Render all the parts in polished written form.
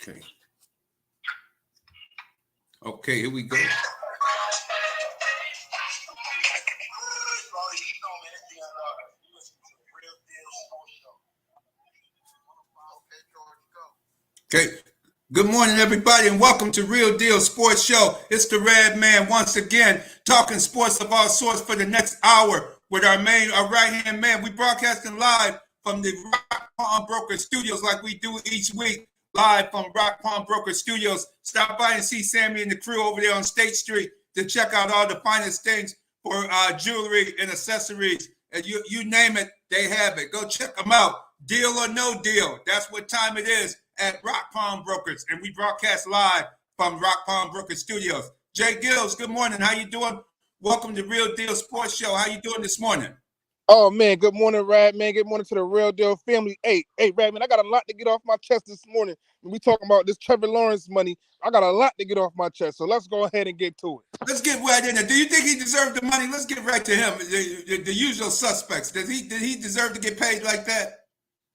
Okay. Okay, here we go. Okay. Good morning, everybody, and welcome to Real Deal Sports Show. It's the Red Man once again, talking sports of all sorts for the next hour with our right-hand man. We broadcasting live from the Rock Palm Broker Studios like we do each week, live from Rock Palm Broker Studios. Stop by and see Sammy and the crew over there on State Street to check out all the finest things for jewelry and accessories. And you name it, they have it. Go check them out. Deal or no deal. That's what time it is at Rock Palm Brokers, and we broadcast live from Rock Palm Brokers Studios. J-GILLZ, good morning. How you doing? Welcome to Real Deal Sports Show. How you doing this morning? Oh, man, good morning, Radman. Good morning to the Real Deal family. Hey, Radman, I got a lot to get off my chest this morning. When we talking about this Trevor Lawrence money, I got a lot to get off my chest, so let's go ahead and get to it. Let's get right in there. Do you think he deserved the money? Let's get right to him. The usual suspects. Did he deserve to get paid like that?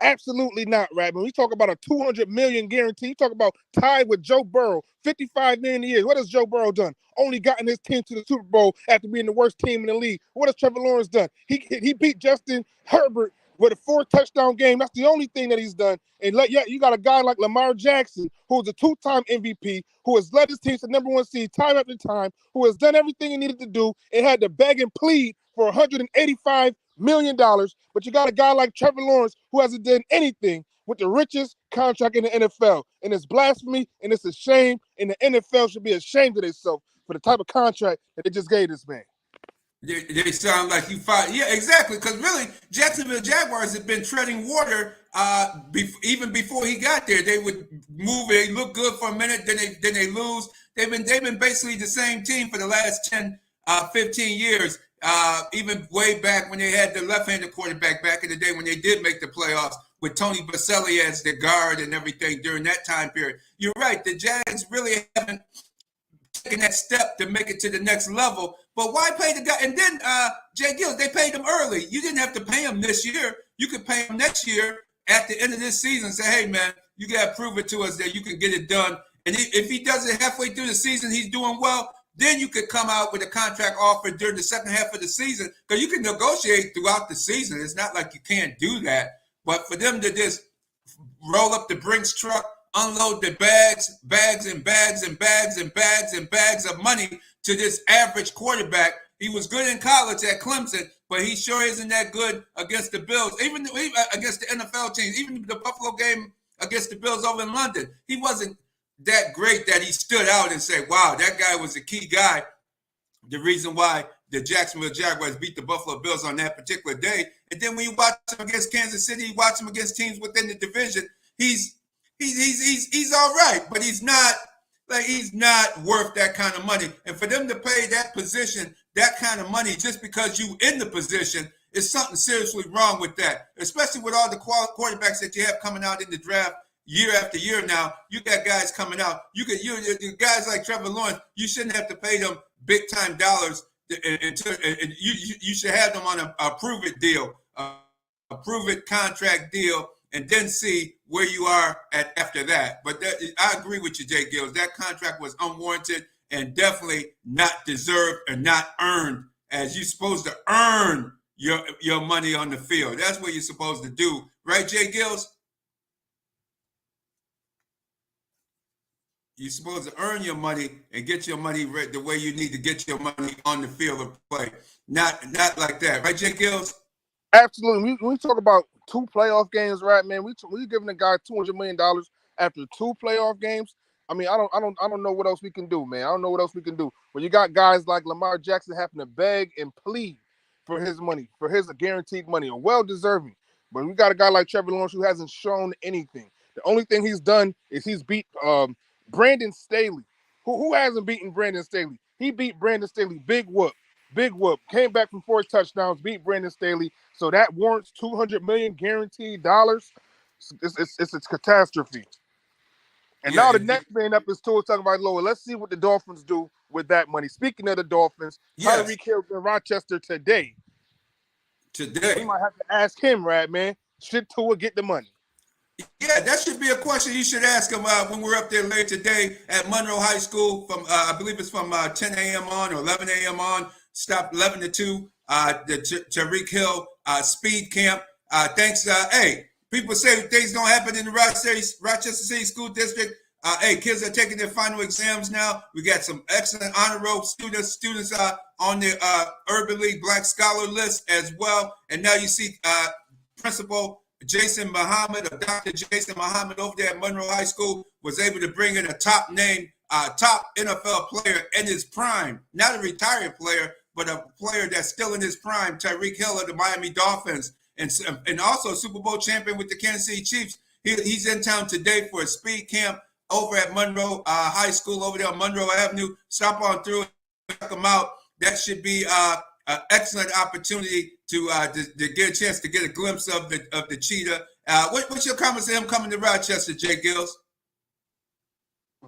Absolutely not, Radman. We talk about a $200 million guarantee. You talk about tied with Joe Burrow, $55 million a year. What has Joe Burrow done? Only gotten his team to the Super Bowl after being the worst team in the league. What has Trevor Lawrence done? He beat Justin Herbert with a 4-touchdown game. That's the only thing that he's done. And you got a guy like Lamar Jackson, who's a 2-time MVP, who has led his team to #1 seed time after time, who has done everything he needed to do and had to beg and plead for $185 million. But you got a guy like Trevor Lawrence who hasn't done anything with the richest contract in the NFL. And it's blasphemy and it's a shame. And the NFL should be ashamed of themselves for the type of contract that they just gave this man. They sound like you fought. Yeah, exactly. Because really, Jacksonville Jaguars have been treading water even before he got there. They would move. They look good for a minute, then they lose. They've been basically the same team for the last 10, 15 years. Even way back when they had the left-handed quarterback back in the day when they did make the playoffs with Tony Baselli as the guard and everything during that time period. You're right. The Jags really haven't taken that step to make it to the next level. But why pay the guy? And then J-GILLZ, they paid him early. You didn't have to pay him this year. You could pay him next year at the end of this season and say, hey, man, you got to prove it to us that you can get it done. And if he does it halfway through the season, he's doing well, then you could come out with a contract offer during the second half of the season because you can negotiate throughout the season. It's not like you can't do that. But for them to just roll up the Brinks truck, unload the bags of money to this average quarterback. He was good in college at Clemson, but he sure isn't that good against the Bills, even against the NFL teams, even the Buffalo game against the Bills over in London. He wasn't that great that he stood out and said, wow, that guy was a key guy. The reason why the Jacksonville Jaguars beat the Buffalo Bills on that particular day. And then when you watch him against Kansas City, you watch him against teams within the division, he's all right, but he's not worth that kind of money. And for them to pay that position, that kind of money, just because you in the position, is something seriously wrong with that, especially with all the quarterbacks that you have coming out in the draft year after year now. You got guys coming out. You guys like Trevor Lawrence, you shouldn't have to pay them big time dollars. You should have them on a prove it deal, a prove it contract deal, and then see where you are at after that. But I agree with you, J-GILLZ. That contract was unwarranted and definitely not deserved or not earned, as you're supposed to earn your money on the field. That's what you're supposed to do. Right, J-GILLZ? You're supposed to earn your money and get your money the way you need to get your money on the field of play. Not like that. Right, J-GILLZ? Absolutely. When we talk about 2 playoff games, right, man, we giving a guy $200 million after 2 playoff games. I mean, I don't know what else we can do, man. I don't know what else we can do. When you got guys like Lamar Jackson having to beg and plead for his money, for his guaranteed money, or well-deserving. But we got a guy like Trevor Lawrence who hasn't shown anything. The only thing he's done is he's beat Brandon Staley. Who hasn't beaten Brandon Staley? He beat Brandon Staley. Big whoop. Came back from 4 touchdowns, beat Brandon Staley. So that warrants $200 million guaranteed dollars. It's a catastrophe. And now the next man up is Tua Tagovailoa. Let's see what the Dolphins do with that money. Speaking of the Dolphins, Tyreek Hill in Rochester today. We might have to ask him, right, man? Should Tua get the money? Yeah, that should be a question you should ask him when we're up there later today at Monroe High School. From I believe it's from 10 a.m. on or 11 a.m. on. Stop 11 to 2. The Tariq Hill speed camp. Thanks. Hey, people say things don't happen in the Rochester City School District. Hey, kids are taking their final exams now. We got some excellent honor roll students on the Urban League Black Scholar list as well. And now you see Principal Jason Muhammad, or Dr. Jason Muhammad over there at Monroe High School, was able to bring in a top NFL player in his prime, not a retired player, but a player that's still in his prime, Tyreek Hill of the Miami Dolphins, and also Super Bowl champion with the Kansas City Chiefs. He's in town today for a speed camp over at Monroe High School over there on Monroe Avenue. Stop on through and check him out. That should be an excellent opportunity to get a chance to get a glimpse of the cheetah. What's your comments on him coming to Rochester, J-GILLZ?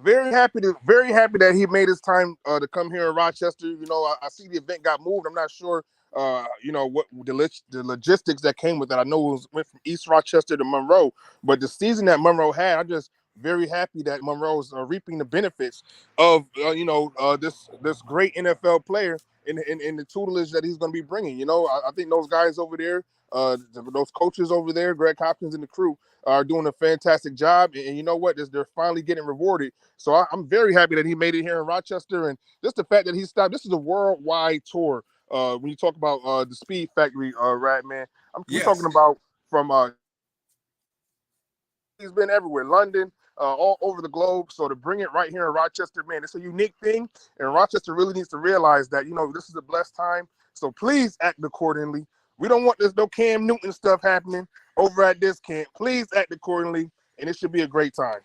Very happy that he made his time to come here in Rochester. You know, I see the event got moved. I'm not sure, you know, what the logistics that came with it. I know it went from East Rochester to Monroe, but the season that Monroe had, I'm just very happy that Monroe's reaping the benefits of you know, this great NFL player in the tutelage that he's going to be bringing. You know, I think those guys over there, those coaches over there, Greg Hopkins and the crew, are doing a fantastic job. And you know what? They're finally getting rewarded. So I'm very happy that he made it here in Rochester. And just the fact that he stopped, this is a worldwide tour. When you talk about the Speed Factory, Radman, we're talking about from he's been everywhere, London, all over the globe. So to bring it right here in Rochester, man, it's a unique thing. And Rochester really needs to realize that, you know, this is a blessed time. So please act accordingly. We don't want this no Cam Newton stuff happening over at this camp. Please act accordingly, and it should be a great time.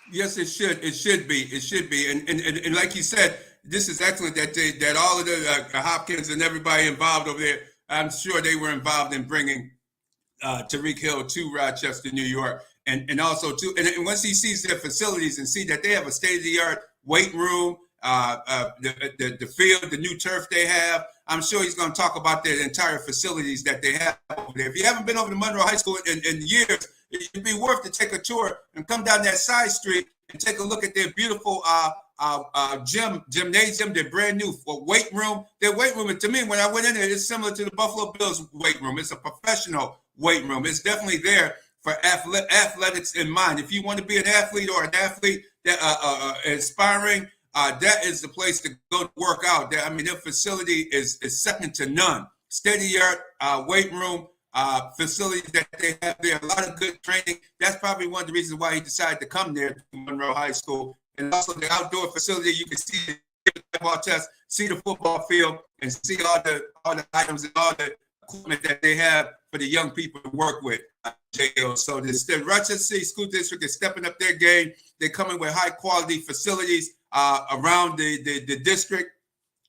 Yes, it should. It should be. It should be. And like you said, this is excellent that all of the Hopkins and everybody involved over there, I'm sure they were involved in bringing Tyreek Hill to Rochester, New York. And also, too, and once he sees their facilities and see that they have a state-of-the-art weight room, the field, the new turf they have, I'm sure he's going to talk about the entire facilities that they have over there. If you haven't been over to Monroe High School in years, it'd be worth to take a tour and come down that side street and take a look at their beautiful gymnasium, their brand new weight room. Their weight room, to me, when I went in there, it's similar to the Buffalo Bills weight room. It's a professional weight room. It's definitely there for athletics in mind. If you want to be an athlete or an athlete that aspiring, that is the place to go to work out. I mean, their facility is second to none. State-of-the-art weight room facilities that they have there. A lot of good training. That's probably one of the reasons why he decided to come there to Monroe High School. And also the outdoor facility, you can see the football test, see the football field, and see all the items and all the equipment that they have for the young people to work with. So the Rochester City School District is stepping up their game. They're coming with high quality facilities around the district,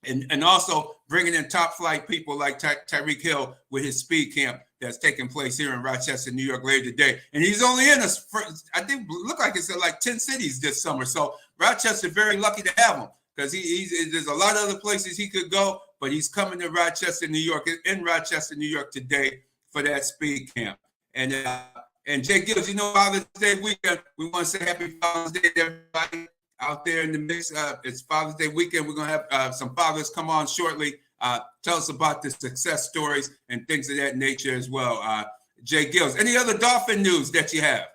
and also bringing in top flight people like Tyreek Hill with his speed camp that's taking place here in Rochester, New York later today. And he's only in us, I think, look like it's in like 10 cities this summer. So Rochester very lucky to have him, because there's a lot of other places he could go, but he's coming to Rochester, New York, in Rochester, New York today for that speed camp. And J-GILLZ, you know, Father's Day weekend, we want to say happy Father's Day to everybody out there in the mix. It's Father's Day weekend. We're going to have some fathers come on shortly. Tell us about the success stories and things of that nature as well. J-GILLZ, any other Dolphin news that you have?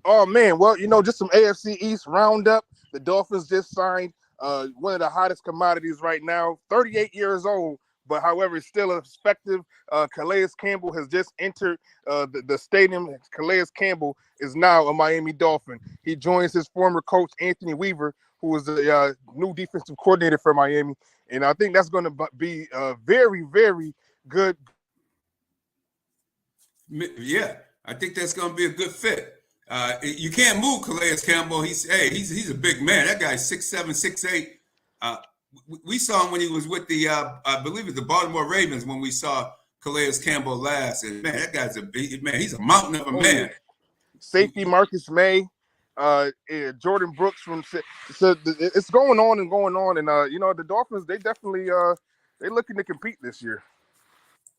Oh, man. Well, you know, just some AFC East roundup. The Dolphins just signed one of the hottest commodities right now, 38 years old, but however, still effective. Calais Campbell has just entered the stadium. Calais Campbell is now a Miami Dolphin. He joins his former coach, Anthony Weaver, who is the new defensive coordinator for Miami. And I think that's going to be very, very good. Yeah, I think that's going to be a good fit. You can't move Calais Campbell. He's a big man. That guy's 6'7", 6'8". We saw him when he was with the I believe it's the Baltimore Ravens when we saw Calais Campbell last. And man, that guy's a big man. He's a mountain of a man. Safety Marcus May, Jordan Brooks from. So it's going on, and you know, the Dolphins, they definitely they're looking to compete this year.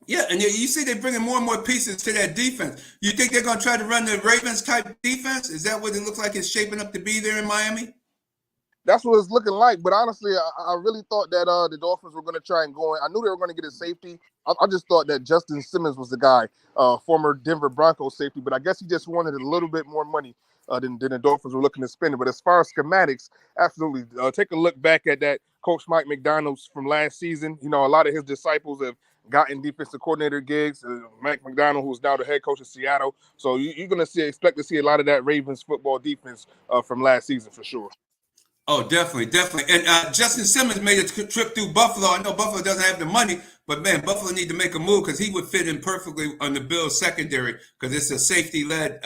Yeah, and you see they're bringing more and more pieces to that defense. You think they're going to try to run the Ravens type defense? Is that what it looks like it's shaping up to be there in Miami? That's what it's looking like. But honestly, I really thought that the Dolphins were going to try and go in. I knew they were going to get a safety. I just thought that Justin Simmons was the guy, former Denver Broncos safety. But I guess he just wanted a little bit more money than the Dolphins were looking to spend. But as far as schematics, absolutely. Take a look back at that Coach Mike McDonald's from last season. You know, a lot of his disciples have gotten defensive coordinator gigs. Mike McDonald, who's now the head coach of Seattle. So you're going to expect to see a lot of that Ravens football defense from last season for sure. Oh, definitely. And Justin Simmons made a trip through Buffalo. I know Buffalo doesn't have the money, but man, Buffalo need to make a move because he would fit in perfectly on the Bills secondary because it's a safety-led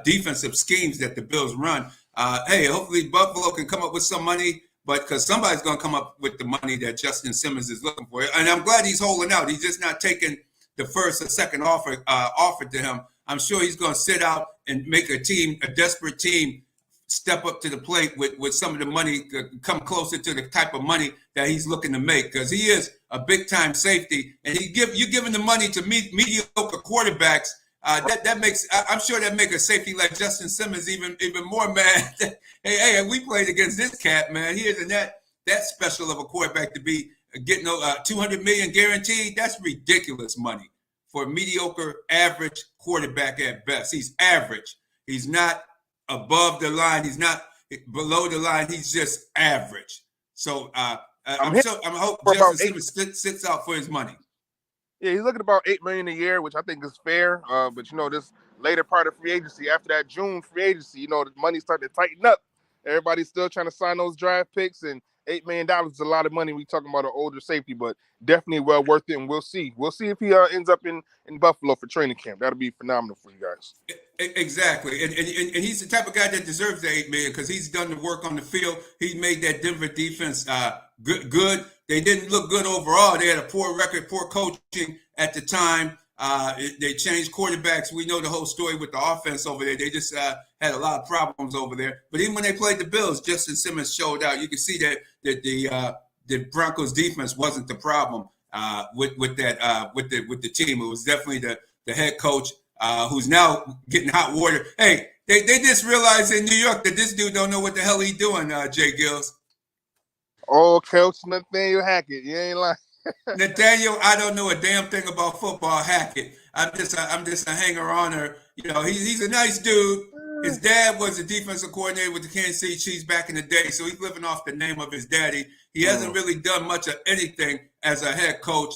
defensive schemes that the Bills run. Hey, hopefully Buffalo can come up with some money, but because somebody's going to come up with the money that Justin Simmons is looking for. And I'm glad he's holding out. He's just not taking the first or second offer offered to him. I'm sure he's going to sit out and make a desperate team, step up to the plate with some of the money, come closer to the type of money that he's looking to make because he is a big time safety, and you giving the money to mediocre quarterbacks. That makes, I'm sure that make a safety like Justin Simmons even more mad. hey, we played against this cat, man. He isn't that special of a quarterback to be getting $200 million guaranteed. That's ridiculous money for a mediocre, average quarterback at best. He's average. He's not above the line. He's not below the line. He's just average. So I hope Justin Simmons sits out for his money. Yeah, he's looking at about $8 million a year, which I think is fair. But you know, this later part of free agency, after that June free agency, you know, the money's starting to tighten up. Everybody's still trying to sign those draft picks, and $8 million is a lot of money. We talking about an older safety, but definitely well worth it. And we'll see. We'll see if he ends up in Buffalo for training camp. That'll be phenomenal for you guys. Exactly, and he's the type of guy that deserves the $8 million because he's done the work on the field. He made that Denver defense good. They didn't look good overall. They had a poor record, poor coaching at the time. They changed quarterbacks. We know the whole story with the offense over there. They just had a lot of problems over there. But even when they played the Bills, Justin Simmons showed out. You can see that the Broncos defense wasn't the problem with the team. It was definitely the head coach who's now getting hot water. Hey, they just realized in New York that this dude don't know what the hell he's doing, J-GILLZ. Oh, Coach Nathaniel Hackett, you ain't lying. Nathaniel, I don't know a damn thing about football. Hackett, I'm just a hanger-oner. You know, he's a nice dude. His dad was a defensive coordinator with the Kansas City Chiefs back in the day, so he's living off the name of his daddy. He hasn't really done much of anything as a head coach.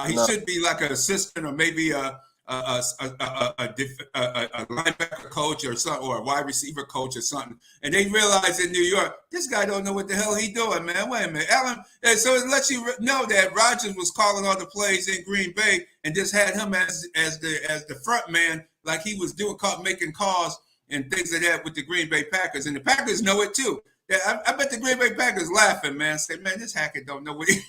He should be like an assistant or maybe a linebacker coach or something, or a wide receiver coach or something. And they realized in New York, this guy don't know what the hell he doing, man. Wait a minute, Alan. And so it lets you know that Rodgers was calling all the plays in Green Bay and just had him as the front man, like he was making calls and things like that with the Green Bay Packers. And the Packers know it too. I bet the Green Bay Packers laughing, man. Say, man, this Hackett don't know what he.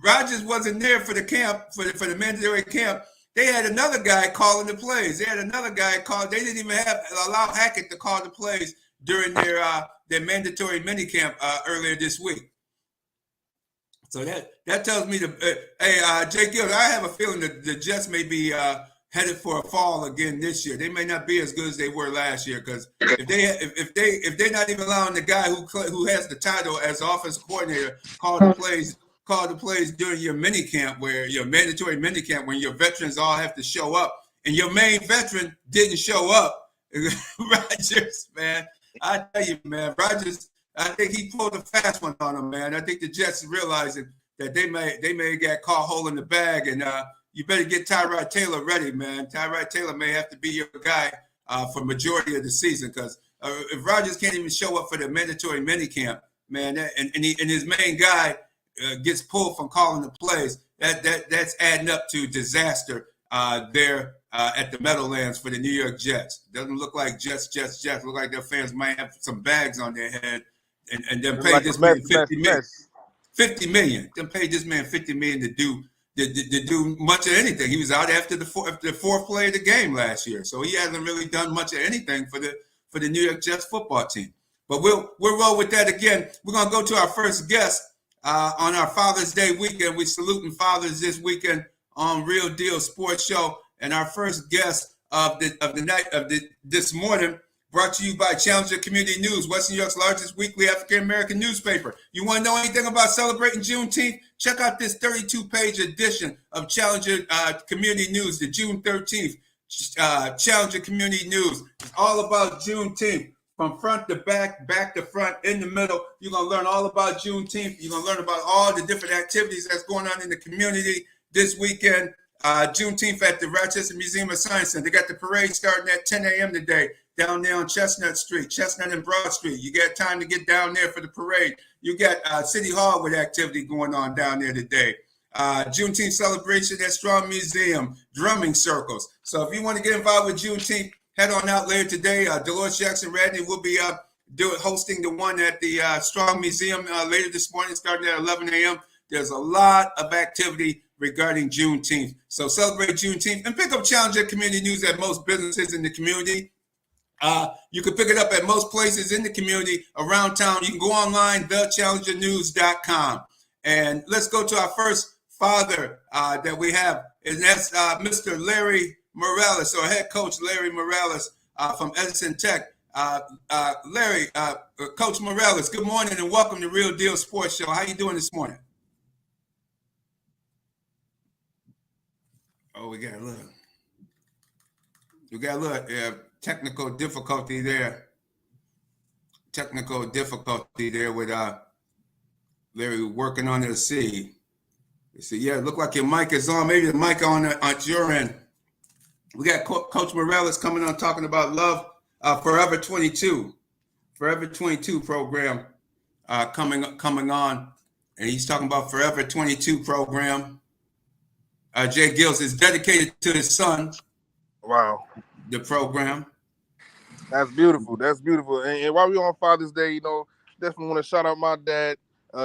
Rodgers wasn't there for the camp, for the mandatory camp. They had another guy calling the plays. They had another guy call. They didn't even allow Hackett to call the plays during their mandatory minicamp earlier this week. So that tells me J-GILLZ, I have a feeling that the Jets may be headed for a fall again this year. They may not be as good as they were last year because if they're not even allowing the guy who has the title as offensive coordinator call the plays during your mini camp, where your mandatory mini camp, when your veterans all have to show up, and your main veteran didn't show up. Rodgers, man, I tell you, man, Rodgers, I think he pulled a fast one on him, man. I think the Jets realizing that they may get caught holding the bag, and you better get Tyrod Taylor ready, man. Tyrod Taylor may have to be your guy for majority of the season because if Rodgers can't even show up for the mandatory mini camp, man, and his main guy gets pulled from calling the plays, that's adding up to disaster there at the Meadowlands for the New York Jets. Doesn't look like Jets. Look like their fans might have some bags on their head and then pay this man $50 million. Then pay this man $50 million to do much of anything. He was out after the fourth play of the game last year, so he hasn't really done much of anything for the New York Jets football team. But we'll roll with that again. We're gonna go to our first guest. on our Father's Day weekend. We saluting fathers this weekend on Real Deal Sports Show. And our first guest of this morning, brought to you by Challenger Community News, Western New York's largest weekly African-American newspaper. You want to know anything about celebrating Juneteenth? Check out this 32-page edition of Challenger Community News, the June 13th Challenger Community News. It's all about Juneteenth. From front to back, back to front, in the middle. You're going to learn all about Juneteenth. You're going to learn about all the different activities that's going on in the community this weekend. Juneteenth at the Rochester Museum of Science Center. They got the parade starting at 10 a.m. today down there on Chestnut Street, Chestnut and Broad Street. You got time to get down there for the parade. You got City Hall with activity going on down there today. Juneteenth celebration at Strong Museum, drumming circles. So if you want to get involved with Juneteenth, head on out later today. Dolores Jackson Radney will be hosting the one at the Strong Museum later this morning, starting at 11 a.m. There's a lot of activity regarding Juneteenth. So celebrate Juneteenth and pick up Challenger Community News at most businesses in the community. You can pick it up at most places in the community around town. You can go online, thechallengernews.com. And let's go to our first father that we have, and that's Mr. Larry Morales, or head coach Larry Morales from Edison Tech. Larry, Coach Morales, good morning and welcome to Real Deal Sports Show. How you doing this morning? Oh, we got a little technical difficulty there. With Larry working on it to see. Yeah, it looked like your mic is on. Maybe the mic on your end. We got Coach Morales coming on talking about Love Forever 22. Forever 22 program coming on. And he's talking about Forever 22 program. J-GILLZ is dedicated to his son. Wow. The program. That's beautiful. And while we're on Father's Day, definitely want to shout out my dad,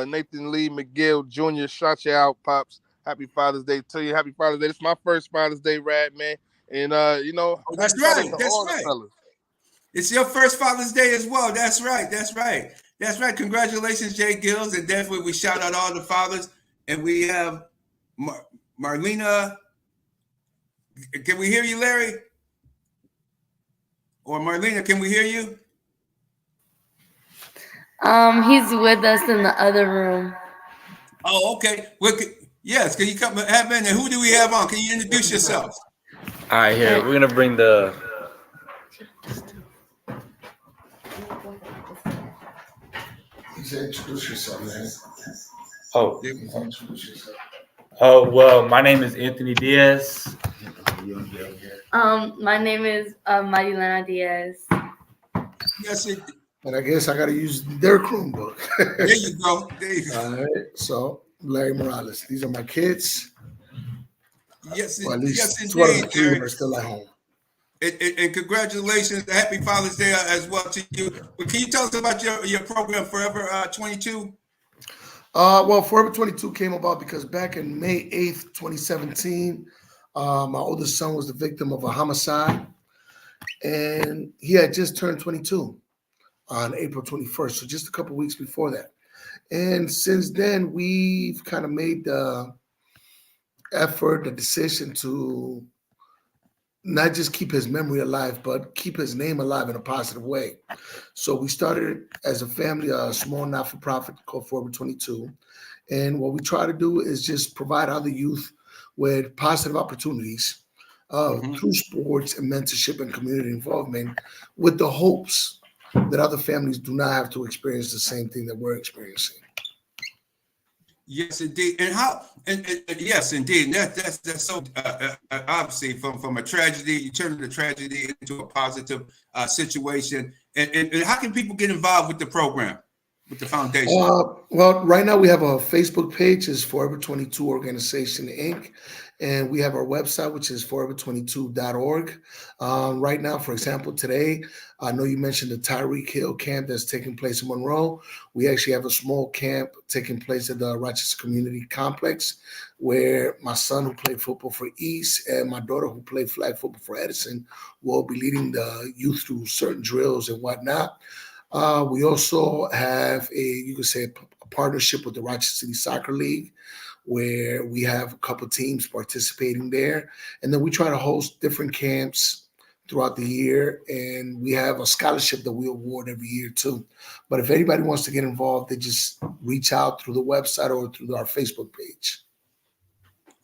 Nathan Lee McGill Jr. Shout you out, Pops. Happy Father's Day to you. Happy Father's Day. This is my first Father's Day, Rad, man. And, that's right. It's your first Father's Day as well. That's right. Congratulations, J-GILLZ. And definitely we shout out all the fathers. And we have Marlena. Can we hear you, Larry? Or Marlena, can we hear you? He's with us in the other room. Oh, okay. Yes, can you come have in? And who do we have on? Can you introduce yourselves? All right, here we're gonna bring the. Introduce yourself, man. Oh, well, my name is Anthony Diaz. My name is Mighty Lana Diaz. Yes, And I guess I got to use their Chromebook. There you go. All right. So, Larry Morales. These are my kids. Yes, well, at least yes, two out of indeed, the three are still at home. And congratulations. Happy Father's Day as well to you. But can you tell us about your program, Forever 22? Well, Forever 22 came about because back in May 8th, 2017, my oldest son was the victim of a homicide. And he had just turned 22 on April 21st, so just a couple weeks before that. And since then, we've kind of made the effort, the decision to not just keep his memory alive, but keep his name alive in a positive way. So we started as a family, a small not-for-profit called Forever 22. And what we try to do is just provide other youth with positive opportunities through sports and mentorship and community involvement, with the hopes that other families do not have to experience the same thing that we're experiencing. Yes, indeed. And how? And yes, indeed. That's so obviously from a tragedy, you turn the tragedy into a positive situation. And how can people get involved with the program, with the foundation? Well, right now we have a Facebook page, is Forever 22 Organization Inc. And we have our website, which is forever22.org. Right now, for example, today, I know you mentioned the Tyreek Hill camp that's taking place in Monroe. We actually have a small camp taking place at the Rochester Community Complex, where my son, who played football for East, and my daughter, who played flag football for Edison, will be leading the youth through certain drills and whatnot. We also have you could say, a partnership with the Rochester City Soccer League, where we have a couple teams participating there. And then we try to host different camps throughout the year. And we have a scholarship that we award every year too. But if anybody wants to get involved, they just reach out through the website or through our Facebook page.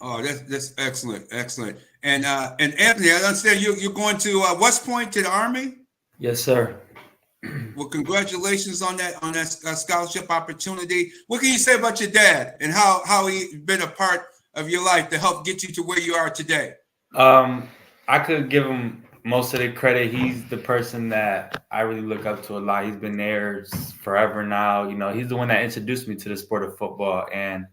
Oh, that's excellent, excellent. And Anthony, I understand you're going to West Point to the Army. Yes, sir. Well, congratulations on that scholarship opportunity. What can you say about your dad and how he been a part of your life to help get you to where you are today? I could give him most of the credit. He's the person that I really look up to a lot. He's been there forever now. You know, he's the one that introduced me to the sport of football, and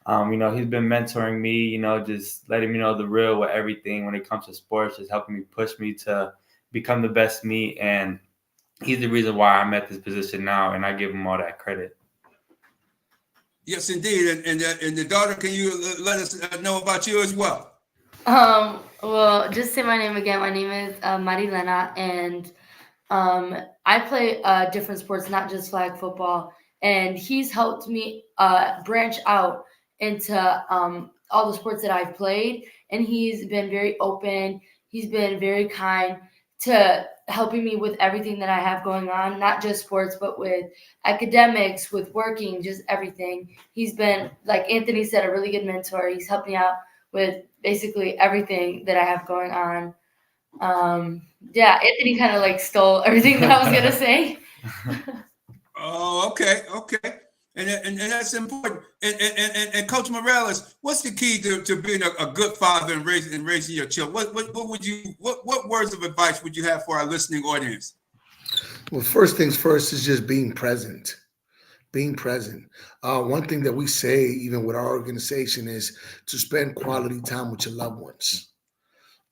you know, he's been mentoring me. You know, just letting me know the real with everything when it comes to sports, just helping me push me to become the best me. And he's the reason why I'm at this position now, and I give him all that credit. Yes, indeed. And the daughter, can you let us know about you as well? Well, just say my name again. My name is Marilena, and I play different sports, not just flag football. And he's helped me branch out into all the sports that I've played. And he's been very open. He's been very kind to helping me with everything that I have going on, not just sports, but with academics, with working, just everything. He's been, like Anthony said, a really good mentor. He's helped me out with basically everything that I have going on. Yeah, Anthony kind of like stole everything that I was gonna say. Oh, okay. And that's important. And Coach Morales, what's the key to being a good father and raising your children? What words of advice would you have for our listening audience? Well, first things first is just being present. Being present. One thing that we say, even with our organization, is to spend quality time with your loved ones.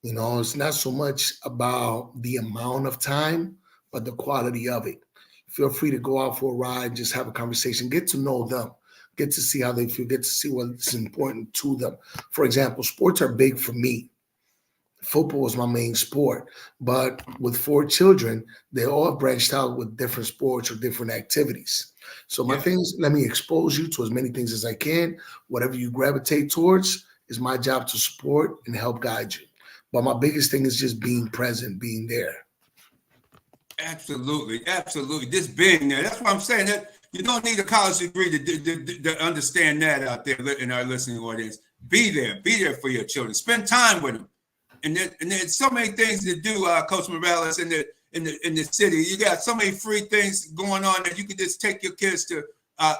You know, it's not so much about the amount of time, but the quality of it. Feel free to go out for a ride, just have a conversation, get to know them, get to see how they feel, get to see what's important to them. For example, sports are big for me. Football is my main sport, but with 4 children, they all branched out with different sports or different activities. So my thing is, let me expose you to as many things as I can. Whatever you gravitate towards is my job to support and help guide you. But my biggest thing is just being present, being there. Absolutely. Just being there. That's why I'm saying that you don't need a college degree to understand that out there in our listening audience. Be there for your children. Spend time with them. And there's so many things to do, Coach Morales, in the city. You got so many free things going on that you can just take your kids to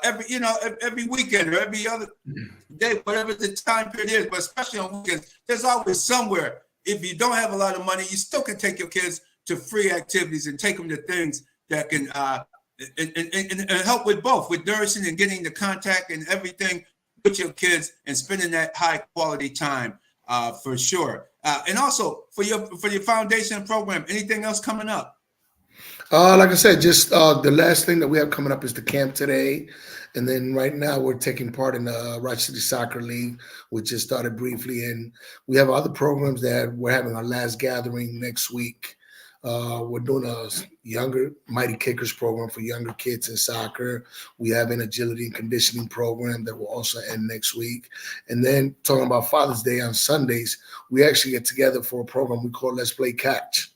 every weekend or every other day, whatever the time period is. But especially on weekends, there's always somewhere. If you don't have a lot of money, you still can take your kids to free activities and take them to things that can and help with both, with nourishing and getting the contact and everything with your kids and spending that high quality time for sure. And also for your foundation program, anything else coming up? Like I said, just the last thing that we have coming up is the camp today. And then right now we're taking part in the Rochester City Soccer League, which just started briefly. And we have other programs that we're having our last gathering next week. We're doing a younger Mighty Kickers program for younger kids in soccer. We have an agility and conditioning program that will also end next week. And then talking about Father's Day on Sundays, we actually get together for a program we call Let's Play Catch,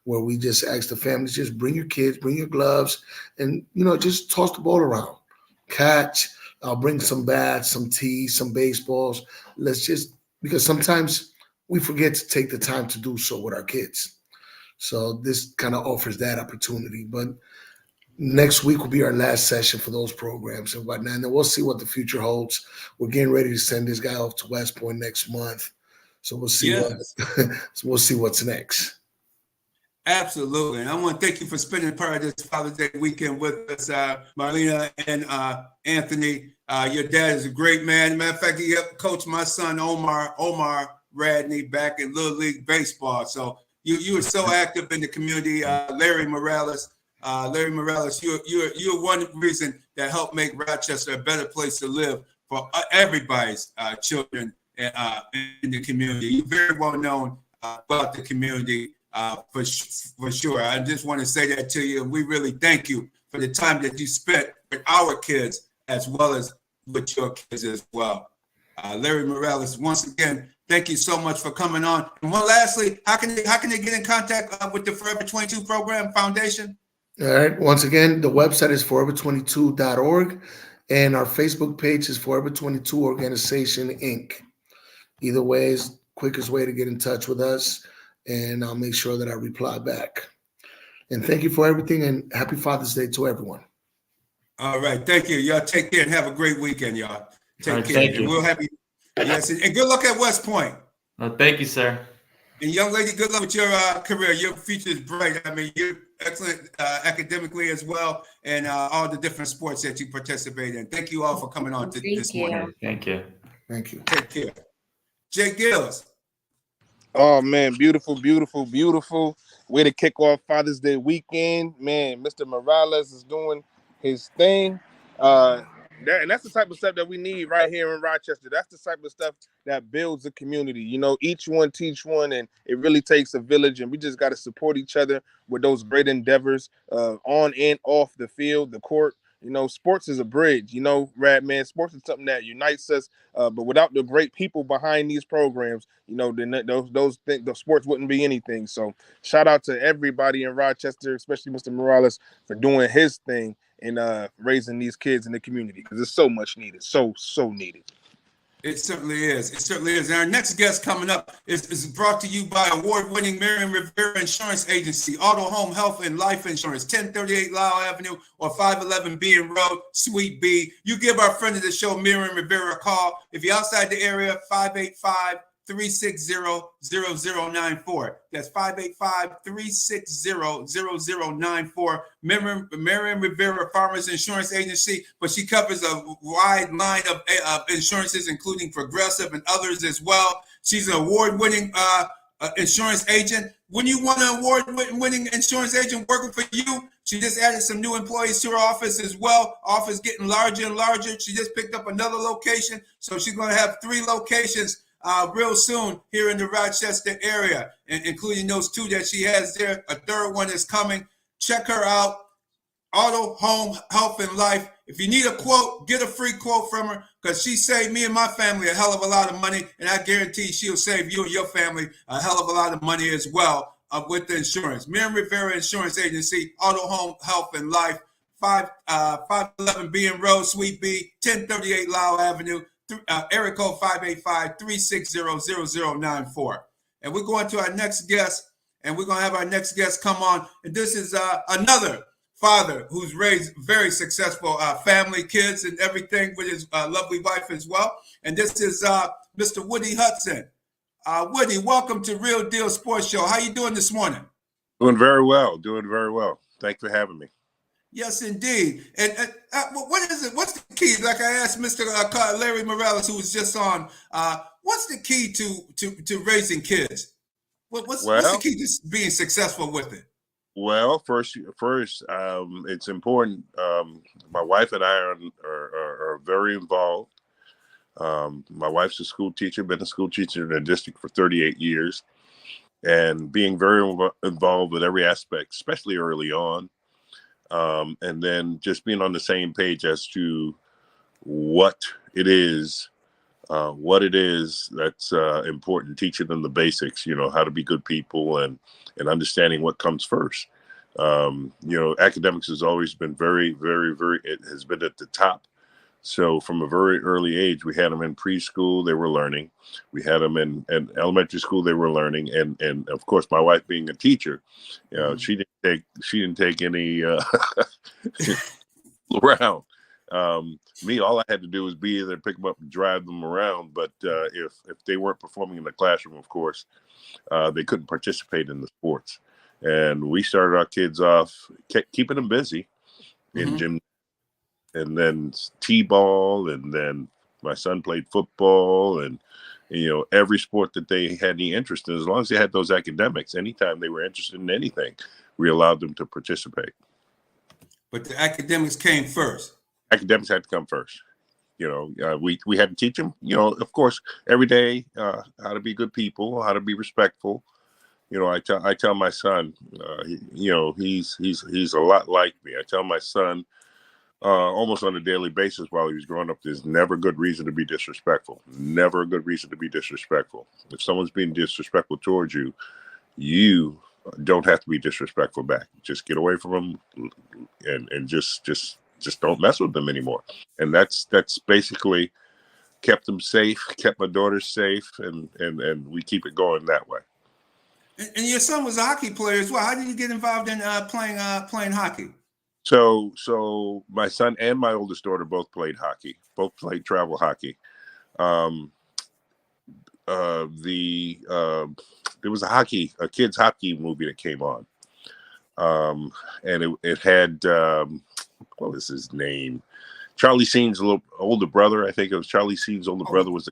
where we just ask the families, just bring your kids, bring your gloves, and, just toss the ball around. Catch, I'll bring some bats, some tees, some baseballs. Because sometimes we forget to take the time to do so with our kids. So this kind of offers that opportunity. But next week will be our last session for those programs and whatnot. And then we'll see what the future holds. We're getting ready to send this guy off to West Point next month. So we'll see we'll see what's next. Absolutely. And I want to thank you for spending part of this Father's Day weekend with us, Marlena and Anthony. Your dad is a great man. Matter of fact, he helped coach my son, Omar Radney, back in Little League Baseball. So you were so active in the community. Larry Morales, you're one reason that helped make Rochester a better place to live for everybody's children in the community. You're very well known about the community for sure. I just want to say that to you, and we really thank you for the time that you spent with our kids as well as with your kids as well. Larry Morales, once again, thank you so much for coming on. And one lastly, how can they get in contact with the Forever 22 Program Foundation? All right. Once again, the website is forever22.org, and our Facebook page is Forever 22 Organization Inc. Either way is the quickest way to get in touch with us, and I'll make sure that I reply back. And thank you for everything, and happy Father's Day to everyone. All right. Thank you. Y'all take care and have a great weekend, y'all. Take care. Thank and you. we'll have you. Yes, and good luck at West Point. Thank you, sir. And young lady, good luck with your career. Your future is bright. I mean, you're excellent academically as well, and all the different sports that you participate in. Thank you all for coming on this morning. Thank you. Thank you. Take care. J-GILLZ. Oh man, beautiful, beautiful, beautiful way to kick off Father's Day weekend. Man, Mr. Morales is doing his thing. And that's the type of stuff that we need right here in Rochester. That's the type of stuff that builds a community. You know, each one teach one, and it really takes a village. And we just got to support each other with those great endeavors on and off the field, the court. You know, sports is a bridge. You know, Radman, sports is something that unites us. But without the great people behind these programs, you know, then the sports wouldn't be anything. So shout out to everybody in Rochester, especially Mr. Morales, for doing his thing and raising these kids in the community, because it's so much needed, so needed. It certainly is. It certainly is. And our next guest coming up is brought to you by award-winning Marion Rivera Insurance Agency, Auto, Home, Health, and Life Insurance, 1038 Lyle Avenue or 511 Bean Road, Suite B. You give our friend of the show, Marion Rivera, a call. If you're outside the area, 585-360-0094. That's 585-360-0094. Marion Rivera Farmers Insurance Agency, but she covers a wide line of insurances, including Progressive and others as well. She's an award-winning insurance agent. When you want an award-winning insurance agent working for you, she just added some new employees to her office as well. Office getting larger and larger. She just picked up another location, so she's going to have 3 locations real soon here in the Rochester area, including those 2 that she has there. A 3rd one is coming. Check her out. Auto, Home, Health, and Life. If you need a quote, get a free quote from her, because she saved me and my family a hell of a lot of money, and I guarantee she'll save you and your family a hell of a lot of money as well with the insurance. Marion Rivera Insurance Agency, Auto, Home, Health, and Life, 511 Bean Road, Suite B, 1038 Lyle Avenue, area code 585-360-0094. And we're going to our next guest, and we're going to have our next guest come on. And this is another father who's raised very successful family, kids, and everything with his lovely wife as well. And this is Mr. Woody Hudson. Woody, welcome to Real Deal Sports Show. How you doing this morning? Doing very well. Thanks for having me. Yes, indeed. And what is it? What's the key? Like I asked Mr. Larry Morales, who was just on, what's the key to raising kids? What's the key to being successful with it? Well, first, it's important. My wife and I are very involved. My wife's a school teacher, been a school teacher in the district for 38 years, and being very involved with every aspect, especially early on. And then just being on the same page as to what it is that's important, teaching them the basics, you know, how to be good people and understanding what comes first. You know, academics has always been very, very, very, it has been at the top. So from a very early age, we had them in preschool, they were learning. We had them in elementary school, they were learning. And of course, my wife being a teacher, you know, she didn't take any around. Me, all I had to do was be there, pick them up and drive them around. But if they weren't performing in the classroom, of course, they couldn't participate in the sports. And we started our kids off keeping them busy in gym, and then t-ball, and then my son played football, and you know, every sport that they had any interest in, as long as they had those academics, anytime they were interested in anything, we allowed them to participate. But the academics came first. Academics had to come first. You know, we had to teach them, you know, of course, every day, how to be good people, how to be respectful. You know, I tell my son, you know, he's a lot like me. I tell my son, almost on a daily basis while he was growing up. There's never a good reason to be disrespectful. Never a good reason to be disrespectful. If someone's being disrespectful towards you, you don't have to be disrespectful back. Just get away from them and just don't mess with them anymore. And that's basically kept them safe, kept my daughters safe, and we keep it going that way. And your son was a hockey player as well. How did you get involved in playing hockey? So my son and my oldest daughter both played hockey. Both played travel hockey. There was a kids hockey movie that came on, and it had what was his name? Charlie Sheen's little older brother. I think it was Charlie Sheen's older brother was.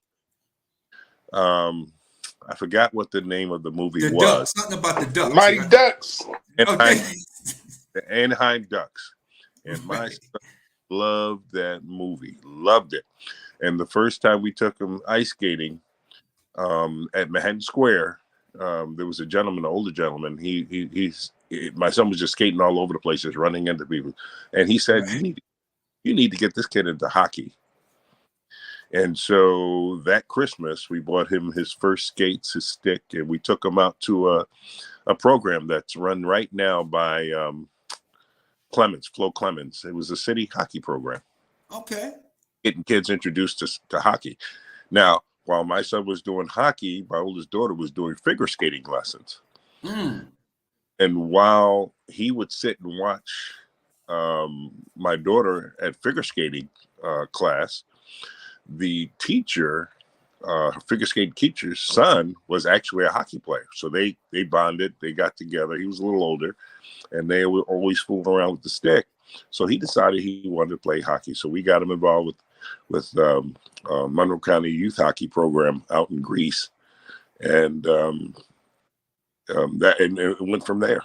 I forgot what the name of the movie was. Ducks. Something about the Ducks. Mighty Ducks. The Anaheim Ducks. And my son loved that movie. Loved it. And the first time we took him ice skating at Manhattan Square, there was a gentleman, an older gentleman. My son was just skating all over the place, just running into people. And he said, you need to get this kid into hockey. And so that Christmas, we bought him his first skates, his stick, and we took him out to a program that's run right now by Flo Clemens. It was a city hockey program. Okay. Getting kids introduced to hockey. Now, while my son was doing hockey, my oldest daughter was doing figure skating lessons. Mm. And while he would sit and watch my daughter at figure skating class, the teacher, figure skating teacher's son, was actually a hockey player. So they bonded, they got together. He was a little older, and they were always fooling around with the stick. So he decided he wanted to play hockey. So we got him involved with Monroe County Youth Hockey Program out in Greece, and it went from there.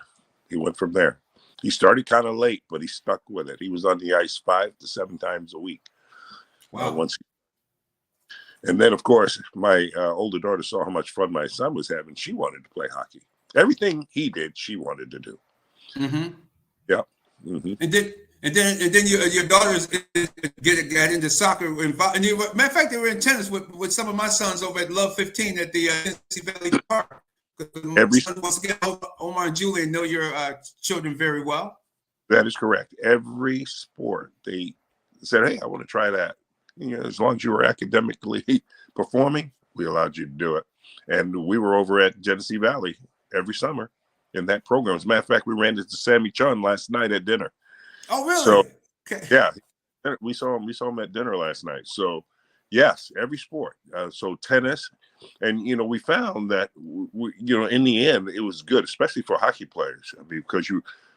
He went from there. He started kind of late, but he stuck with it. He was on the ice 5 to 7 times a week. Wow. And then, of course, my older daughter saw how much fun my son was having. She wanted to play hockey. Everything he did, she wanted to do. Mm-hmm. Yeah. Mm-hmm. And then your daughters got into soccer. Matter of fact, they were in tennis with some of my sons over at Love 15 at the Tennessee Valley Park. Once again, Omar and Julian know your children very well. That is correct. Every sport, they said, "Hey, I want to try that." You know, as long as you were academically performing, we allowed you to do it. And we were over at Genesee Valley every summer in that program. As a matter of fact, we ran into Sammy Chun last night at dinner. Oh, really? So, okay. Yeah, we saw him at dinner last night. So, yes, every sport. So tennis, and we found that in the end it was good, especially for hockey players. I mean, because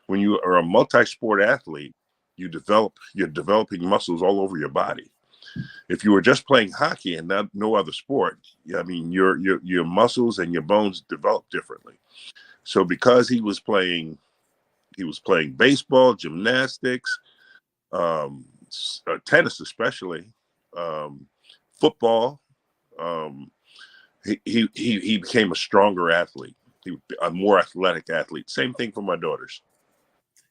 when you are a multi-sport athlete, you're developing muscles all over your body. If you were just playing hockey and no other sport, I mean, your muscles and your bones develop differently. So because he was playing baseball, gymnastics, tennis especially, football, he became a stronger athlete, a more athletic athlete. Same thing for my daughters.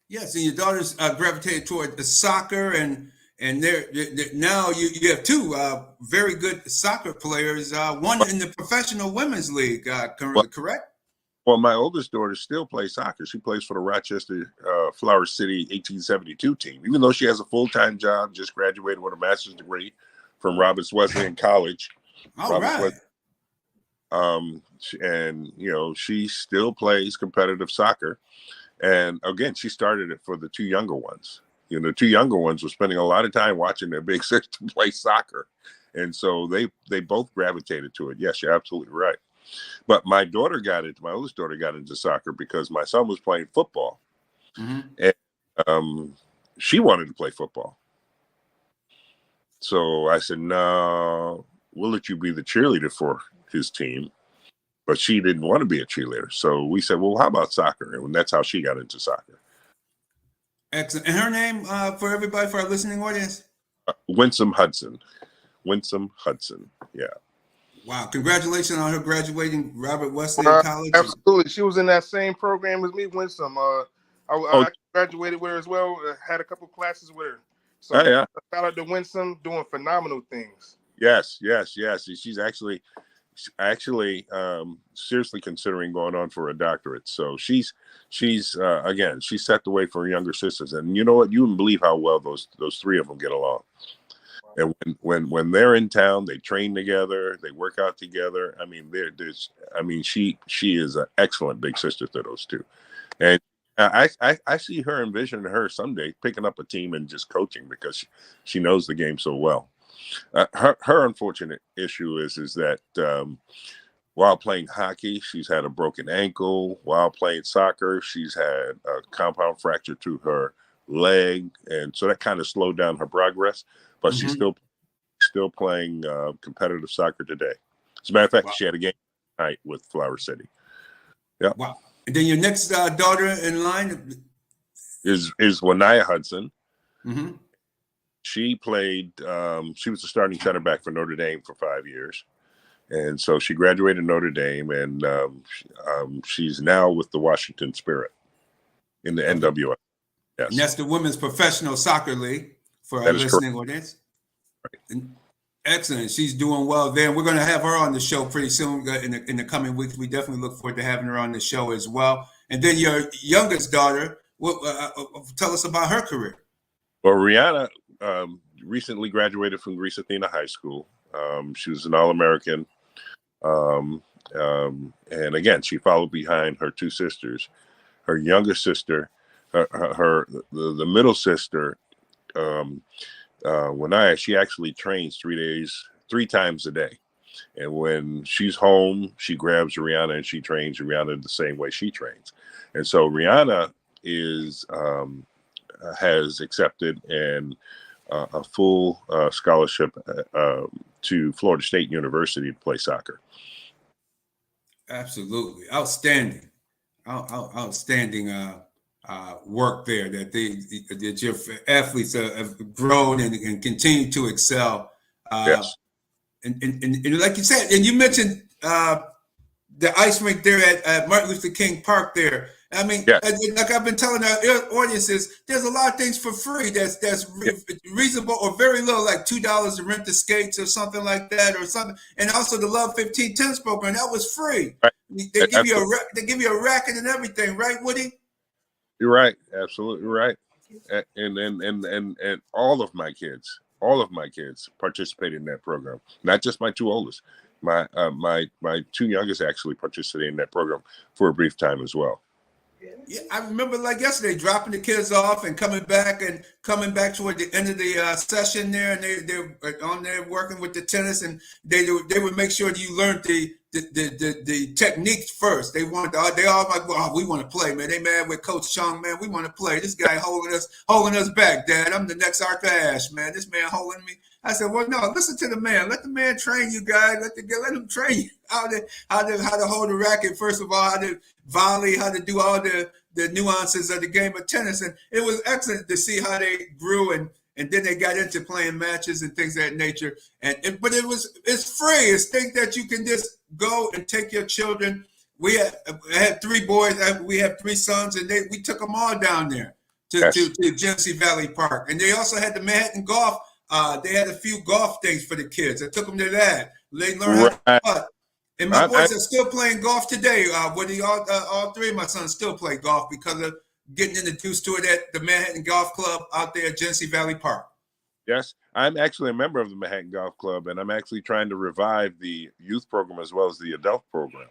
Yes, and your daughters gravitated toward the soccer, and they're now you have two very good soccer players. One in the professional women's league, currently, correct? Well, my oldest daughter still plays soccer. She plays for the Rochester Flower City 1872 team, even though she has a full-time job. Just graduated with a master's degree from Roberts Wesleyan College. All right. And she still plays competitive soccer. And again, she started it for the two younger ones. The two younger ones were spending a lot of time watching their big sister play soccer. And so they both gravitated to it. Yes, you're absolutely right. But my oldest daughter got into soccer because my son was playing football. Mm-hmm. And she wanted to play football. So I said, no, we'll let you be the cheerleader for his team. But she didn't want to be a cheerleader. So we said, well, how about soccer? And that's how she got into soccer. Excellent. And her name for everybody, for our listening audience? Winsome Hudson. Yeah. Wow. Congratulations on her graduating Robert Wesleyan College. Absolutely. She was in that same program as me, Winsome. I graduated with her as well. Had a couple classes with her. So yeah. shout out to Winsome doing phenomenal things. Yes. She's actually seriously considering going on for a doctorate. So she's again, she set the way for her younger sisters. And you know what? You wouldn't believe how well those three of them get along. And when they're in town, they train together, they work out together. I mean, she is an excellent big sister to those two. And I see her envisioning her someday picking up a team and just coaching because she knows the game so well. Her unfortunate issue is that while playing hockey, she's had a broken ankle. While playing soccer, she's had a compound fracture to her leg, and so that kind of slowed down her progress. But she's still playing competitive soccer today. As a matter of fact, she had a game tonight with Flower City. Yeah. Wow. And then your next daughter in line is Wanaya Hudson. Mm-hmm. She played. She was the starting center back for Notre Dame for 5 years, and so she graduated Notre Dame, and she's now with the Washington Spirit in the NWSL. Yes, and that's the Women's Professional Soccer League for our listening audience. Right. Excellent. She's doing well there. And we're going to have her on the show pretty soon in the coming weeks. We definitely look forward to having her on the show as well. And then your youngest daughter, tell us about her career. Well, Rihanna recently graduated from Greece Athena High School. She was an All-American. And again, she followed behind her two sisters. Her younger sister, the middle sister, Wanaya, she actually trains 3 times a day. And when she's home, she grabs Rihanna and she trains Rihanna the same way she trains. And so Rihanna has accepted a full scholarship to Florida State University to play soccer. Absolutely. Outstanding. Outstanding work there that your athletes have grown and continue to excel. Yes. And like you said, and you mentioned the ice rink there at Martin Luther King Park there. I mean, yes. Like I've been telling our audiences, there's a lot of things for free that's reasonable or very low, like $2 to rent the skates or something like that or something. And also the Love 15 tennis program, that was free. Right. They give you a racket and everything, right, Woody? You're right. Absolutely right. And all of my kids participate in that program. Not just my two oldest. My two youngest actually participated in that program for a brief time as well. Yeah, I remember like yesterday dropping the kids off and coming back toward the end of the session there, and they're on there working with the tennis, and they would make sure that you learned the techniques first. They all like, well, we want to play, man. They mad with Coach Chung, man. We want to play. This guy holding us back, Dad. I'm the next Arthur Ashe, man. This man holding me. I said, well, no, listen to the man. Let the man train you guys. Let him train you how to hold a racket, first of all, how to volley, how to do all the nuances of the game of tennis. And it was excellent to see how they grew and then they got into playing matches and things of that nature. But it's free. It's things that you can just go and take your children. I had 3 boys. We have 3 sons, and we took them all down there to Genesee Valley Park. And they also had the Manhattan Golf. They had a few golf things for the kids. I took them to that. They learned how to putt. And my boys are still playing golf today. All 3 of my sons still play golf because of getting introduced to it at the Manhattan Golf Club out there at Genesee Valley Park. Yes, I'm actually a member of the Manhattan Golf Club, and I'm actually trying to revive the youth program as well as the adult program,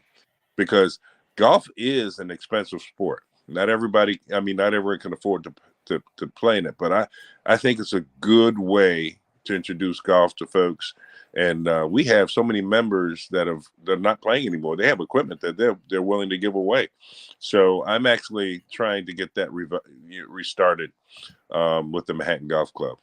because golf is an expensive sport. Not everyone can afford to play in it, but I think it's a good way to introduce golf to folks. And we have so many members they're not playing anymore. They have equipment that they're willing to give away. So I'm actually trying to get that restarted with the Manhattan Golf Club.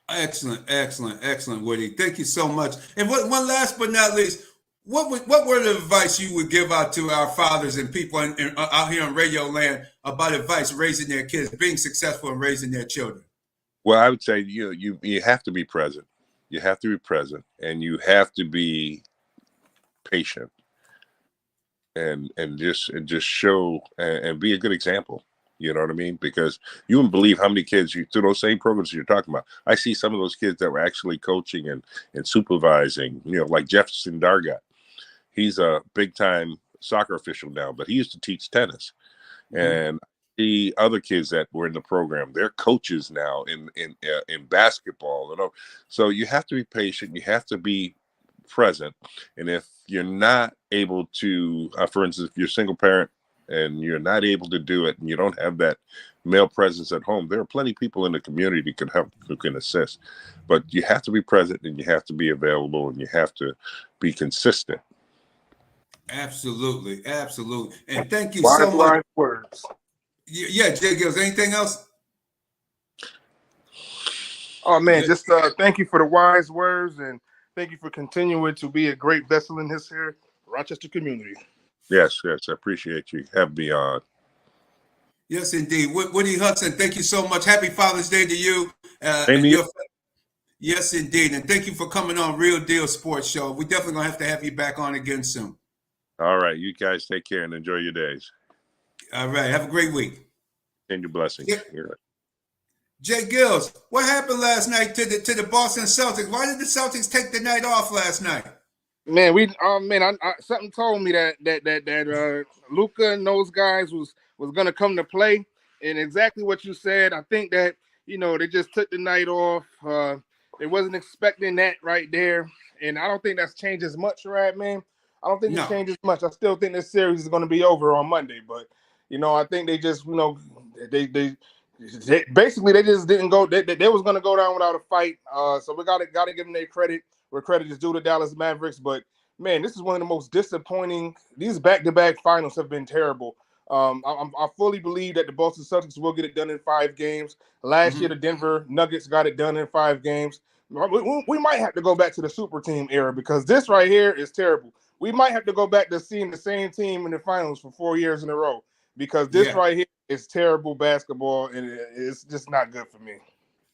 Excellent, Woody. Thank you so much. And one last but not least, what word of advice you would give out to our fathers and people out here in Radio Land about advice raising their kids, being successful in raising their children? Well, I would say you have to be present. You have to be present, and you have to be patient, and just show and be a good example. You know what I mean? Because you wouldn't believe how many kids through those same programs you're talking about. I see some of those kids that were actually coaching and supervising, like Jefferson Dargat. He's a big time soccer official now, but he used to teach tennis. And the other kids that were in the program, they're coaches now in basketball. So you have to be patient. You have to be present. And if you're not able to, for instance, if you're a single parent and you're not able to do it and you don't have that male presence at home, there are plenty of people in the community who can help, who can assist. But you have to be present and you have to be available and you have to be consistent. Absolutely. And thank you Wise, so much. wise words. Yeah, J-GILLZ, anything else? Oh man, just thank you for the wise words and thank you for continuing to be a great vessel in this here Rochester community. Yes, I appreciate you. Have me on. Yes, indeed. Woody Hudson, thank you so much. Happy Father's Day to you. Same to you. Yes, indeed. And thank you for coming on Real Deal Sports Show. We're definitely going to have you back on again soon. All right. You guys take care and enjoy your days. All right. Have a great week. And your blessings. Yeah. J-GILLZ, what happened last night to the Boston Celtics? Why did the Celtics take the night off last night? Man, something told me that Luka and those guys was gonna come to play, and exactly what you said. I think that they just took the night off. They wasn't expecting that right there, and I don't think that's changed as much, right, man? I don't think it changes much. I still think this series is going to be over on Monday, but I think they just they basically they just didn't go. They was going to go down without a fight. So we got to give them their credit where credit is due to Dallas Mavericks. But man, this is one of the most disappointing. These back-to-back finals have been terrible. I fully believe that the Boston Celtics will get it done in 5 games. Last year, the Denver Nuggets got it done in 5 games. We might have to go back to the super team era because this right here is terrible. We might have to go back to seeing the same team in the finals for 4 years in a row because this right here is terrible basketball and it's just not good for me.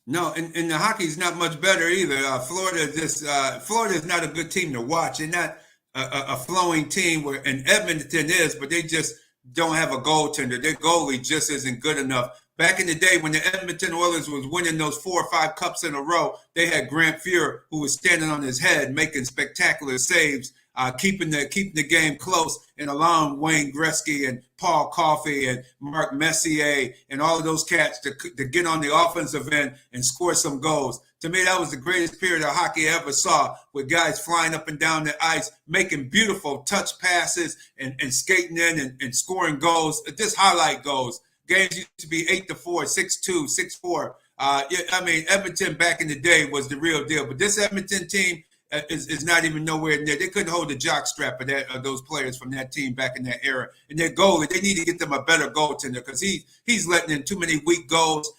No, and the hockey's not much better either. Florida is not a good team to watch. They're not a flowing team and Edmonton is, but they just don't have a goaltender. Their goalie just isn't good enough. Back in the day when the Edmonton Oilers was winning those 4 or 5 cups in a row, they had Grant Fuhr who was standing on his head making spectacular saves, keeping the game close and allowing Wayne Gretzky and Paul Coffey and Mark Messier and all of those cats to get on the offensive end and score some goals. To me, that was the greatest period of hockey I ever saw, with guys flying up and down the ice, making beautiful touch passes and skating in and scoring goals, just highlight goals. Games used to be 8-4, 6-2, 6-4. Edmonton back in the day was the real deal. But this Edmonton team is not even nowhere near. They couldn't hold the jock strap of those players from that team back in that era. And their goalie, they need to get them a better goaltender because he's letting in too many weak goals.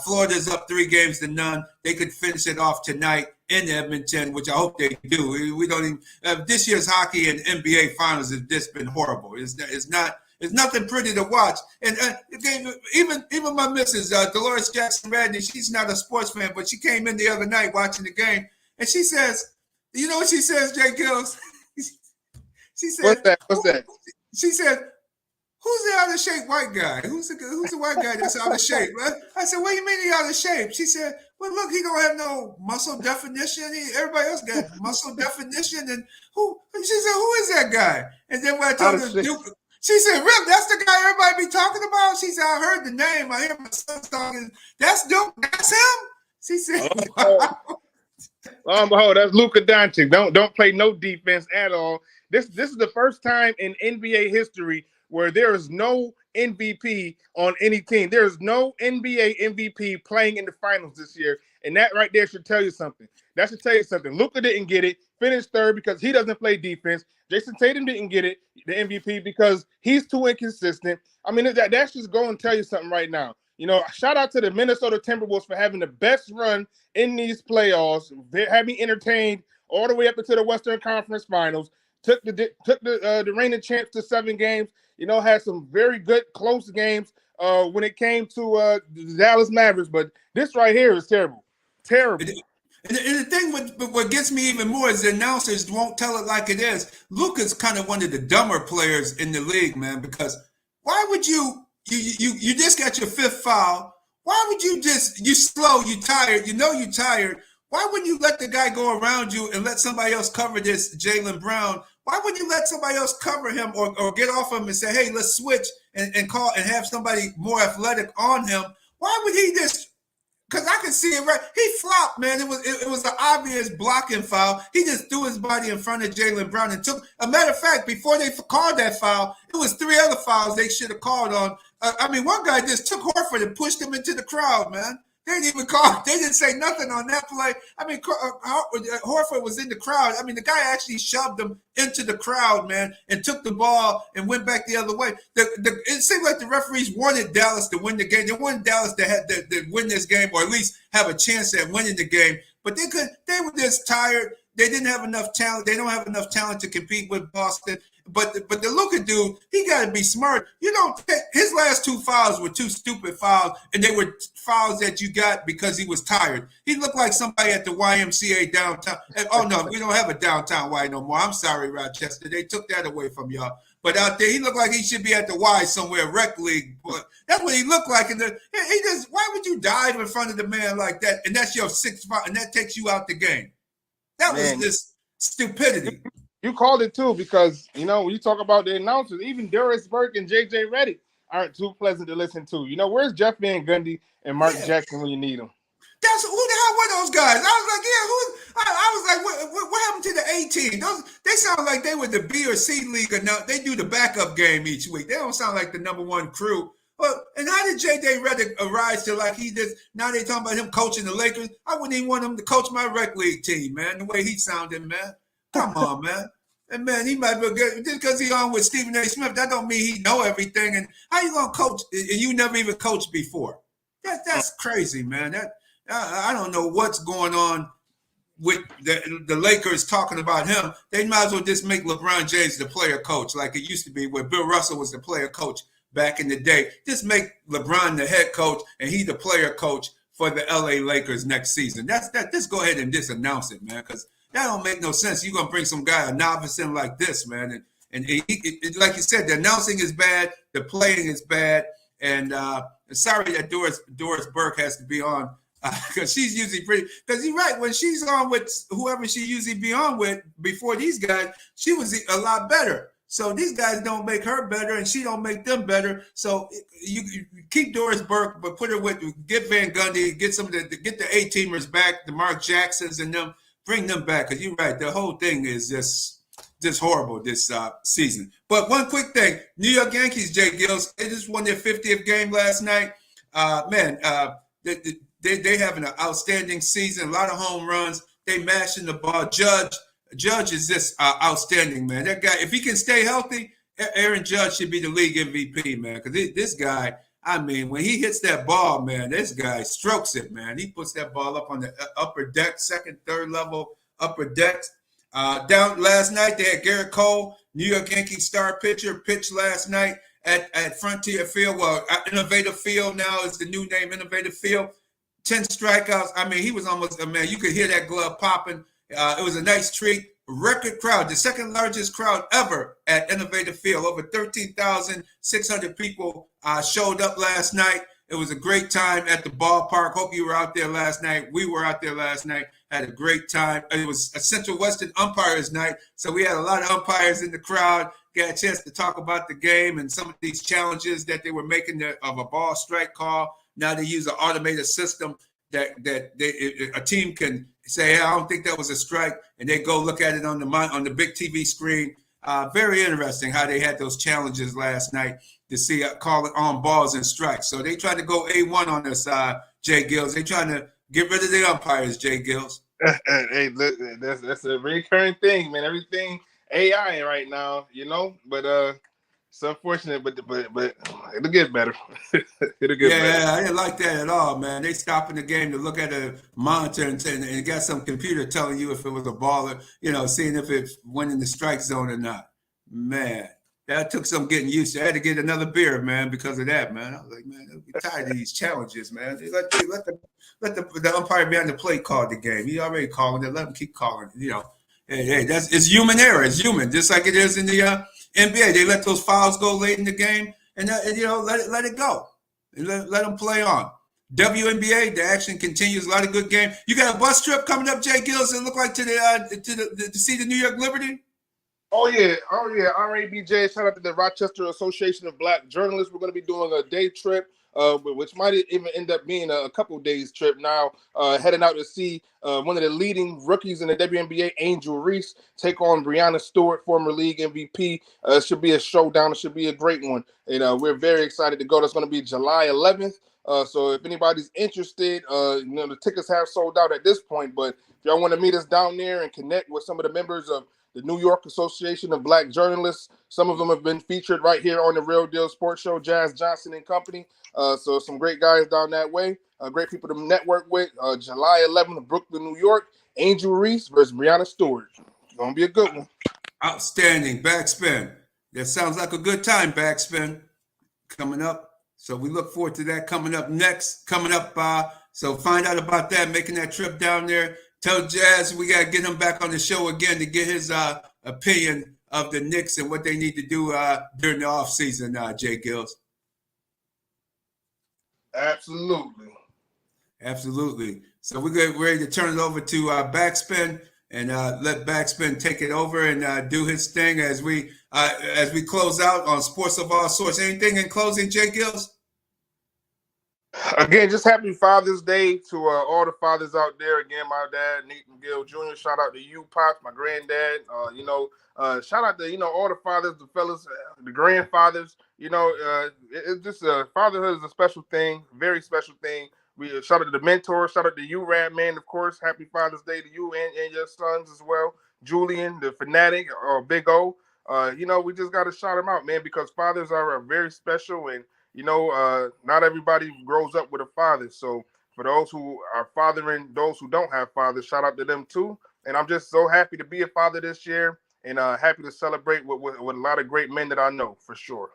Florida's up 3 games to none. They could finish it off tonight in Edmonton, which I hope they do. We don't even this year's hockey and NBA finals has just been horrible. It's nothing pretty to watch. And even my missus, Dolores Jackson Radney, she's not a sports fan, but she came in the other night watching the game, and she says, you know what she says, J-GILLZ? She said, What's that? She said, who's the out of shape white guy? Who's the white guy that's out of shape? I said, what do you mean he out of shape? She said, well, look, he don't have no muscle definition. Everybody else got muscle definition. And she said, who is that guy? And then when I told her, she said, Rip, that's the guy everybody be talking about? She said, I heard the name. I hear my son talking. That's Duke. That's him? She said, wow. Behold, that's Luka Doncic. Don't play no defense at all. This is the first time in NBA history where there is no MVP on any team. There is no NBA MVP playing in the finals this year. And that right there should tell you something. That should tell you something. Luka didn't get it, finished 3rd because he doesn't play defense. Jason Tatum didn't get it, the MVP, because he's too inconsistent. I mean, that's just going to tell you something right now. Shout out to the Minnesota Timberwolves for having the best run in these playoffs, having entertained all the way up into the Western Conference Finals, took the reigning champs to 7 games, had some very good close games when it came to the Dallas Mavericks. But this right here is terrible. Terrible. And the thing what gets me even more is the announcers won't tell it like it is. Luka's kind of one of the dumber players in the league, man, because why would you you just got your 5th foul. Why would you slow, you tired, you tired. Why wouldn't you let the guy go around you and let somebody else cover this Jaylen Brown? Why wouldn't you let somebody else cover him or get off him and say, hey, let's switch and call and have somebody more athletic on him? Why would he just – because I can see it right. He flopped, man. It was an obvious blocking foul. He just threw his body in front of Jaylen Brown and took – a matter of fact, before they called that foul, it was 3 other fouls they should have called on. One guy just took Horford and pushed him into the crowd, man. They didn't even call. They didn't say nothing on that play. Horford was in the crowd. The guy actually shoved him into the crowd, man, and took the ball and went back the other way. It seemed like the referees wanted Dallas to win the game. They wanted Dallas to win this game, or at least have a chance at winning the game. But they were just tired. They didn't have enough talent. They don't have enough talent to compete with Boston. But the Luka dude, he got to be smart. You don't take his last 2 fouls were 2 stupid fouls, and they were fouls that you got because he was tired. He looked like somebody at the YMCA downtown. Oh no, we don't have a downtown Y no more. I'm sorry, Rochester. They took that away from y'all. But out there, he looked like he should be at the Y somewhere, rec league. But that's what he looked like. Why would you dive in front of the man like that? And that's your 6th foul, and that takes you out the game. That was just stupidity. You called it too, because when you talk about the announcers, even Doris Burke and J.J. Redick aren't too pleasant to listen to. Where's Jeff Van Gundy and Mark Jackson when you need them? That's who the hell were those guys? I was like, I was like, what happened to the A team? They sound like they were the B or C league. Now they do the backup game each week. They don't sound like the number 1 crew. Well, and how did J.J. Redick arise to like he just now they talking about him coaching the Lakers? I wouldn't even want him to coach my rec league team, man. The way he sounded, man. Come on, man. And man, he might be good just because he's on with Stephen A. Smith. That don't mean he know everything. And how you gonna coach? And you never even coached before. That's crazy, man. I don't know what's going on with the Lakers talking about him. They might as well just make LeBron James the player coach, like it used to be, where Bill Russell was the player coach back in the day. Just make LeBron the head coach and he the player coach for the LA Lakers next season. Just go ahead and just announce it, man, because that don't make no sense. You're gonna bring some guy, a novice, in like this, man, and like you said, the announcing is bad, the playing is bad, and sorry that Doris Burke has to be on because she's usually pretty. Because you're right, when she's on with whoever she usually be on with before these guys, she was a lot better. So these guys don't make her better, and she don't make them better. So you keep Doris Burke, but put her with get Van Gundy, get get the A-teamers back, the Mark Jacksons and them. Bring them back, because you're right. The whole thing is just horrible this season. But one quick thing, New York Yankees, J-GILLZ, they just won their 50th game last night. They having an outstanding season, a lot of home runs. They mashing the ball. Judge is just outstanding, man. That guy, if he can stay healthy, Aaron Judge should be the league MVP, man, because this guy – when he hits that ball, man, this guy strokes it, man. He puts that ball up on the upper deck, 2nd, 3rd level upper decks. Down last night, they had Garrett Cole, New York Yankees star pitcher, pitched last night at Frontier Field. Well, Innovative Field now is the new name, Innovative Field. 10 strikeouts. He was almost, man, you could hear that glove popping. It was a nice treat. Record crowd, the 2nd largest crowd ever at Innovative Field. Over 13,600 people showed up last night. It was a great time at the ballpark. Hope you were out there last night. We were out there last night. Had a great time. It was a Central Western umpires night, so we had a lot of umpires in the crowd. Got a chance to talk about the game and some of these challenges that they were making of a ball strike call. Now they use an automated system that a team can say, hey, I don't think that was a strike, and they go look at it on the big TV screen. Very interesting how they had those challenges last night to see call it on balls and strikes. So they tried to go A1 on this, J-GILLZ. They trying to get rid of the umpires, J-GILLZ. Hey, look, that's a recurring thing, man. Everything AI right now, but it's unfortunate, but it'll get better. It'll get better. Yeah, I didn't like that at all, man. They stopping the game to look at a monitor and got some computer telling you if it was a ball or, seeing if it went in the strike zone or not. Man, that took some getting used to. I had to get another beer, man, because of that, man. I was like, man, I'm tired of these challenges, man. Let the umpire behind the plate call the game. He already calling it. Let him keep calling it, Hey, it's human error. It's human, just like it is in the NBA. They let those fouls go late in the game, and let it go. Let them play on. WNBA, the action continues. A lot of good game. You got a bus trip coming up, J-GILLZ. It look like to see the New York Liberty. Oh yeah. RABJ. Shout out to the Rochester Association of Black Journalists. We're going to be doing a day trip, which might even end up being a couple days trip. Now, heading out to see one of the leading rookies in the WNBA, Angel Reese, take on Brianna Stewart, former league MVP. It should be a showdown. It should be a great one, and we're very excited to go. That's going to be July 11th. So if anybody's interested, the tickets have sold out at this point. But if y'all want to meet us down there and connect with some of the members of the New York Association of Black Journalists, some of them have been featured right here on the Real Deal Sports Show, Jazz Johnson and company. So some great guys down that way, great people to network with. July 11th, Brooklyn, New York, Angel Reese versus Brianna Stewart. It's going to be a good one. Outstanding. BacSpin. That sounds like a good time, BacSpin, coming up. So we look forward to that coming up next. So find out about that, making that trip down there. Tell Jazz we got to get him back on the show again to get his opinion of the Knicks and what they need to do during the offseason, J-GILLZ. Absolutely. So we're getting ready to turn it over to BacSpin and let BacSpin take it over and do his thing as we close out on Sports of All Sorts. Anything in closing, J-GILLZ? Again, just happy Father's Day to all the fathers out there. Again, my dad, Nathan Gill Jr. Shout out to you, Pops, my granddad. Shout out to all the fathers, the fellas, the grandfathers. It's just fatherhood is a special thing, very special thing. We shout out to the mentors. Shout out to you, Radman, of course. Happy Father's Day to you and your sons as well. Julian, the Fanatic, Big O. We just got to shout them out, man, because fathers are very special, and not everybody grows up with a father. So for those who are fathering those who don't have fathers, shout out to them too. And I'm just so happy to be a father this year, and happy to celebrate with a lot of great men that I know, for sure.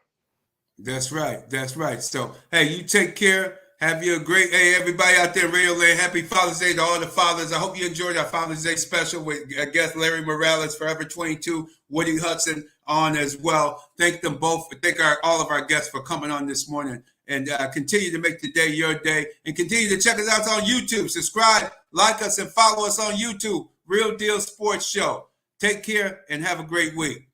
That's right. So, hey, you take care. Have you a great, hey, everybody out there in Radio Land, happy Father's Day to all the fathers. I hope you enjoyed our Father's Day special with guest Larry Morales, Forever 22, Woody Hudson on as well. Thank them both. Thank all of our guests for coming on this morning, and continue to make today your day, and continue to check us out on YouTube. Subscribe, like us, and follow us on YouTube. Real Deal Sports Show. Take care and have a great week.